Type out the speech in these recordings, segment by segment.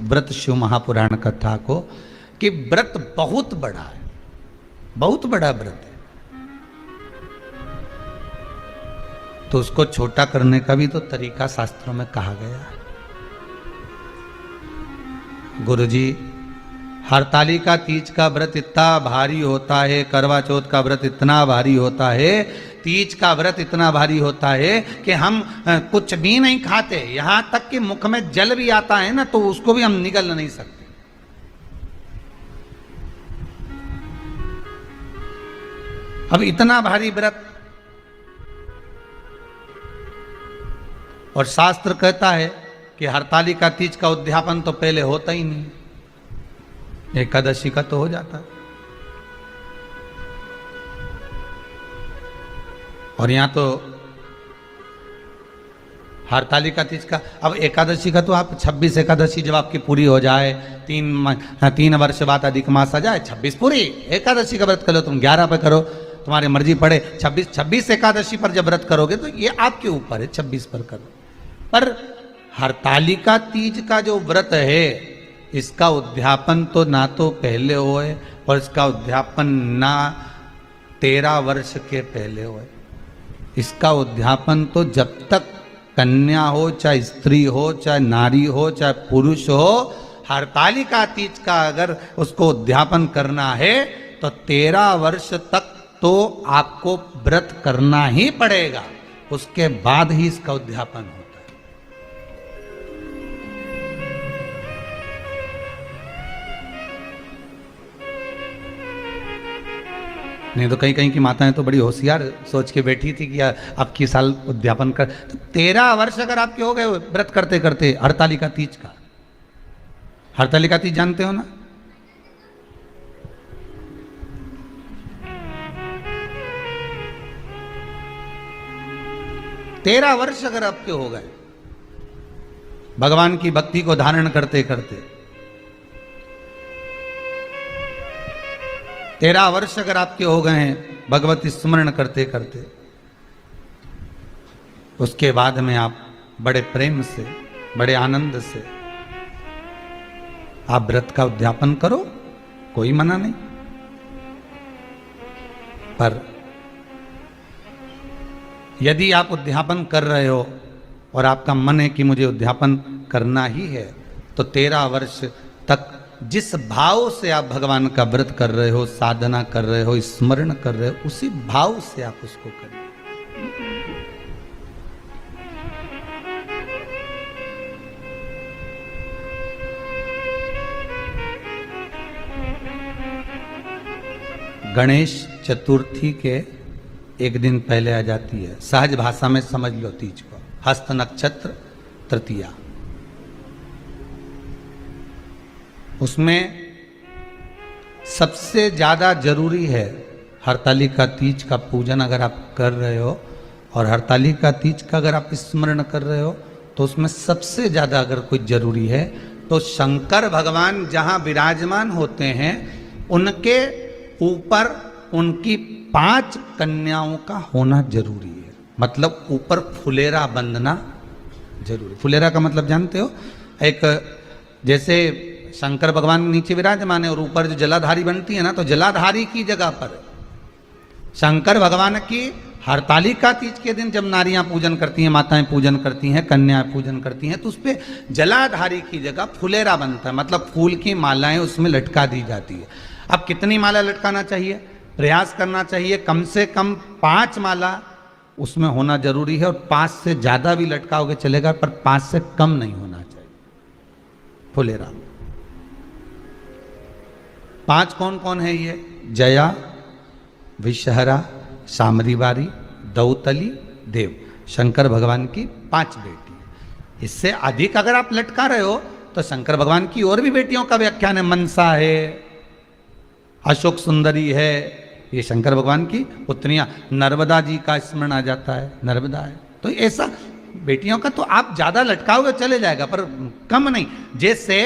व्रत शिव महापुराण कथा को कि व्रत बहुत बड़ा है, बहुत बड़ा व्रत है, तो उसको छोटा करने का भी तो तरीका शास्त्रों में कहा गया है। गुरुजी, हरतालिका तीज का व्रत इतना भारी होता है, करवा चौथ का व्रत इतना भारी होता है, तीज का व्रत इतना भारी होता है कि हम कुछ भी नहीं खाते, यहां तक कि मुख में जल भी आता है ना तो उसको भी हम निगल नहीं सकते। अब इतना भारी व्रत, और शास्त्र कहता है कि हरतालिका तीज का उद्यापन तो पहले होता ही नहीं, एकादशी का तो हो जाता है। और यहां तो हरतालिका तीज का, अब एकादशी का तो आप 26 एकादशी जब आपकी पूरी हो जाए, 3 वर्ष बाद अधिक मास आ जाए, 26 पूरी एकादशी का व्रत कर लो, तुम 11 पे करो, तुम्हारी मर्जी पड़े, 26 एकादशी पर जब व्रत करोगे तो ये आपके ऊपर है, 26 पर करो। पर हरतालिका तीज का जो व्रत है, इसका उद्यापन तो ना तो पहले होए और इसका उद्यापन ना 13 वर्ष के पहले होए। इसका उद्यापन तो जब तक कन्या हो, चाहे स्त्री हो, चाहे नारी हो, चाहे पुरुष हो, हरतालिका तीज का अगर उसको उद्यापन करना है तो 13 वर्ष तक तो आपको व्रत करना ही पड़ेगा, उसके बाद ही इसका उद्यापन होता है। नहीं तो कहीं कहीं की माताएं तो बड़ी होशियार सोच के बैठी थी कि अब की साल उद्यापन कर, तो 13 वर्ष अगर आपके हो गए व्रत करते करते हरतालिका तीज का। हरतालिका तीज जानते हो ना? तेरह वर्ष अगर आपके हो गए भगवान की भक्ति को धारण करते करते, 13 वर्ष अगर आपके हो गए हैं भगवती स्मरण करते करते, उसके बाद में आप बड़े प्रेम से, बड़े आनंद से आप व्रत का उद्यापन करो, कोई मना नहीं। पर यदि आप उद्यापन कर रहे हो और आपका मन है कि मुझे उद्यापन करना ही है, तो 13 वर्ष तक जिस भाव से आप भगवान का व्रत कर रहे हो, साधना कर रहे हो, स्मरण कर रहे हो, उसी भाव से आप उसको करें। गणेश चतुर्थी के एक दिन पहले आ जाती है, सहज भाषा में समझ लो तीज को, हस्त नक्षत्र तृतीया। उसमें सबसे ज्यादा जरूरी है हरतालिका तीज का पूजन अगर आप कर रहे हो, और हरतालिका तीज का अगर आप स्मरण कर रहे हो, तो उसमें सबसे ज्यादा अगर कोई जरूरी है तो शंकर भगवान जहां विराजमान होते हैं उनके ऊपर उनकी 5 कन्याओं का होना जरूरी है। मतलब ऊपर फुलेरा बंधना जरूरी। फुलेरा का मतलब जानते हो? एक जैसे शंकर भगवान नीचे विराजमान है और ऊपर जो जलाधारी बनती है ना, तो जलाधारी की जगह पर शंकर भगवान की हरतालिका तीज के दिन जब नारियां पूजन करती हैं, माताएं पूजन करती हैं, कन्याएं पूजन करती हैं, तो उस पर जलाधारी की जगह फुलेरा बनता है। मतलब फूल की मालाएं उसमें लटका दी जाती है। अब कितनी माला लटकाना चाहिए? प्रयास करना चाहिए कम से कम 5 माला उसमें होना जरूरी है, और 5 से ज्यादा भी लटकाओगे चलेगा, पर 5 से कम नहीं होना चाहिए फुलेरा। 5 कौन कौन है ये? जया, विषहरा, सामरीवारी, दौतली, देव। शंकर भगवान की 5 बेटी। इससे अधिक अगर आप लटका रहे हो तो शंकर भगवान की और भी बेटियों का व्याख्यान है। मनसा है, अशोक सुंदरी है, ये शंकर भगवान की पुत्रियां। नर्मदा जी का स्मरण आ जाता है, नर्मदा है। तो ऐसा बेटियों का तो आप ज्यादा लटकाओगे चले जाएगा, पर कम नहीं। जैसे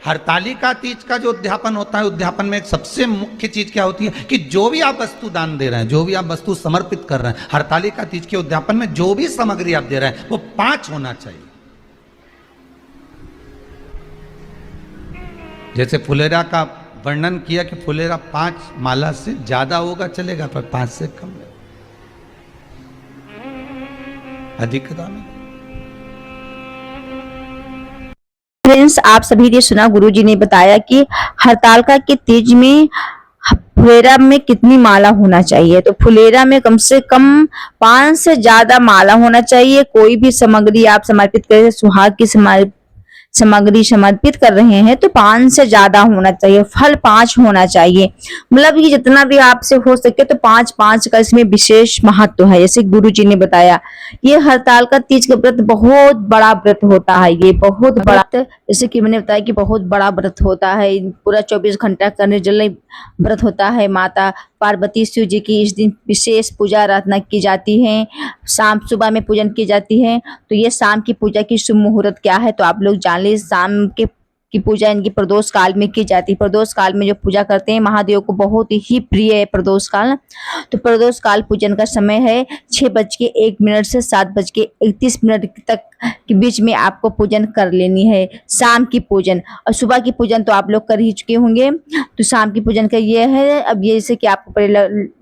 हरतालिका तीज का जो उद्यापन होता है, उद्यापन में एक सबसे मुख्य चीज क्या होती है कि जो भी आप वस्तु दान दे रहे हैं, जो भी आप वस्तु समर्पित कर रहे हैं, हरतालिका तीज के उद्यापन में जो भी सामग्री आप दे रहे हैं वो 5 होना चाहिए। जैसे फुलेरा का वर्णन किया कि फुलेरा 5 माला से ज्यादा होगा चलेगा, पर 5 से कम नहीं, अधिक दाम है। फ्रेंड्स, आप सभी ने सुना, गुरुजी ने बताया कि हरतालिका के तीज में फुलेरा में कितनी माला होना चाहिए। तो फुलेरा में कम से कम 5 से ज्यादा माला होना चाहिए। कोई भी सामग्री आप समर्पित करें, सुहाग की सामग्री समर्पित कर रहे हैं तो 5 से ज्यादा होना चाहिए, फल 5 होना चाहिए। मतलब कि जितना भी आपसे हो सके तो 5-5 का इसमें विशेष महत्व है। जैसे गुरु जी ने बताया, ये हरतालिका तीज का व्रत बहुत बड़ा व्रत होता है। ये बहुत बड़ा, जैसे कि मैंने बताया कि बहुत बड़ा व्रत होता है। पूरा 24 घंटा का निर्जल व्रत होता है। माता पार्वती शिव जी की इस दिन विशेष पूजा आराधना की जाती है। शाम सुबह में पूजन की जाती है। तो ये शाम की पूजा की शुभ मुहूर्त क्या है तो आप लोग जान लीजिए। शाम के की पूजा इनकी प्रदोष काल में की जाती है। प्रदोष काल में जो पूजा करते हैं, महादेव को बहुत ही प्रिय है प्रदोष काल। तो प्रदोष काल पूजन का समय है 6:01 से 7:31 तक के बीच में आपको पूजन कर लेनी है, शाम की पूजन। और सुबह की पूजन तो आप लोग कर ही चुके होंगे। तो शाम की पूजन का ये है, अब ये जैसे कि आपको पहले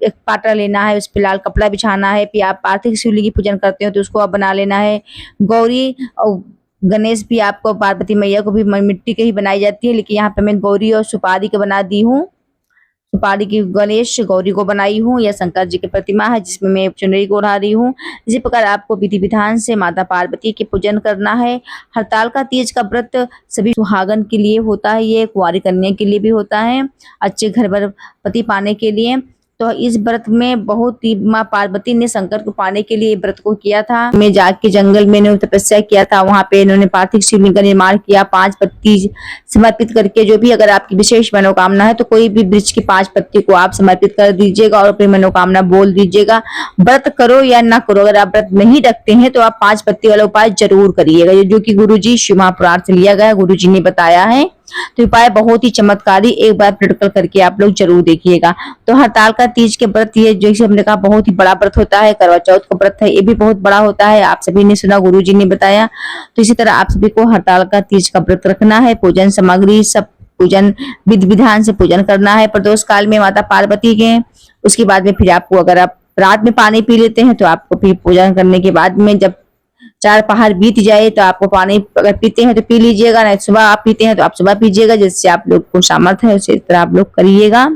एक पाटा लेना है, उस पर लाल कपड़ा बिछाना है। फिर आप पार्थिव शिवलिंग की पूजन करते हो तो उसको आप बना लेना है। गौरी और गणेश भी आपको, पार्वती मैया को भी मिट्टी के ही बनाई जाती है, लेकिन यहाँ पे मैं गौरी और सुपारी के बना दी हूँ। सुपारी की गणेश, गौरी को बनाई हूँ। यह शंकर जी की प्रतिमा है जिसमें मैं चुनरी को उड़ा रही हूँ। इसी प्रकार आपको विधि विधान से माता पार्वती की पूजन करना है। हरतालिका तीज का व्रत सभी सुहागन के लिए होता है, ये कुंवारी कन्या के लिए भी होता है, अच्छे घर पर पति पाने के लिए। तो इस व्रत में बहुत ही माँ पार्वती ने शंकर को पाने के लिए व्रत को किया था। मैं जाके जंगल में इन्होंने तपस्या किया था, वहां पे इन्होंने पार्थिव शिवलिंग का निर्माण किया। 5 पत्ती समर्पित करके, जो भी अगर आपकी विशेष मनोकामना है तो कोई भी वृक्ष की 5 पत्ती को आप समर्पित कर दीजिएगा और अपनी मनोकामना बोल दीजिएगा। व्रत करो या ना करो, अगर आप व्रत नहीं रखते हैं तो आप 5 पत्ती वाला उपाय जरूर करिएगा, जो कि गुरु जी शिव महापुराण से लिया गया, गुरु जी ने बताया है। तो उपाय बहुत ही चमत्कारी, एक बार प्रैक्टिकल करके आप लोग जरूर देखिएगा। तो हरतालिका तीज के व्रत, ये जैसे हमने कहा बहुत ही बड़ा व्रत होता है। करवा चौथ का व्रत है, ये भी बहुत बड़ा होता है, आप सभी ने सुना, गुरु जी ने बताया। तो इसी तरह आप सभी को हरतालिका तीज का व्रत रखना है। पूजन सामग्री सब पूजन विधि विधान से पूजन करना है प्रदोष काल में माता पार्वती के। उसके बाद में फिर आपको, अगर आप रात में पानी पी लेते हैं तो आपको फिर पूजन करने के बाद में जब 4 पहाड़ बीत जाए तो आपको पानी अगर पीते हैं तो पी लीजिएगा, नहीं सुबह आप पीते हैं तो आप सुबह पीजिएगा, जिससे आप लोग को सामर्थ्य है उसी तरह आप लोग करिएगा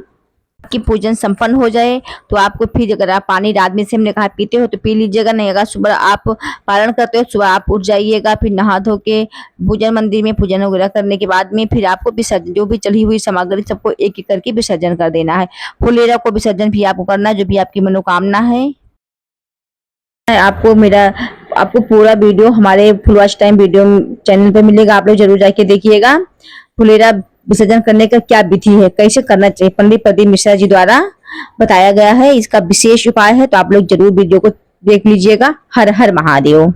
कि पूजन संपन्न हो जाए। तो आपको फिर, अगर आप पानी रात में से हमने कहा पीते हो तो पी लीजिएगा, नहीं अगर सुबह आप पारण करते हो सुबह आप उठ जाइएगा। फिर नहा धो के पूजन मंदिर में पूजन वगैरह करने के बाद में फिर आपको विसर्जन, जो भी चढ़ी हुई सामग्री सबको एक एक करके विसर्जन कर देना है। फुलेरा को विसर्जन भी आपको करना है, जो भी आपकी मनोकामना है। आपको पूरा वीडियो हमारे full watch time video channel पे मिलेगा, आप लोग जरूर जाके देखिएगा। फुलेरा विसर्जन करने का क्या विधि है, कैसे करना चाहिए, पंडित प्रदीप मिश्रा जी द्वारा बताया गया है। इसका विशेष उपाय है, तो आप लोग जरूर वीडियो को देख लीजिएगा। हर हर महादेव।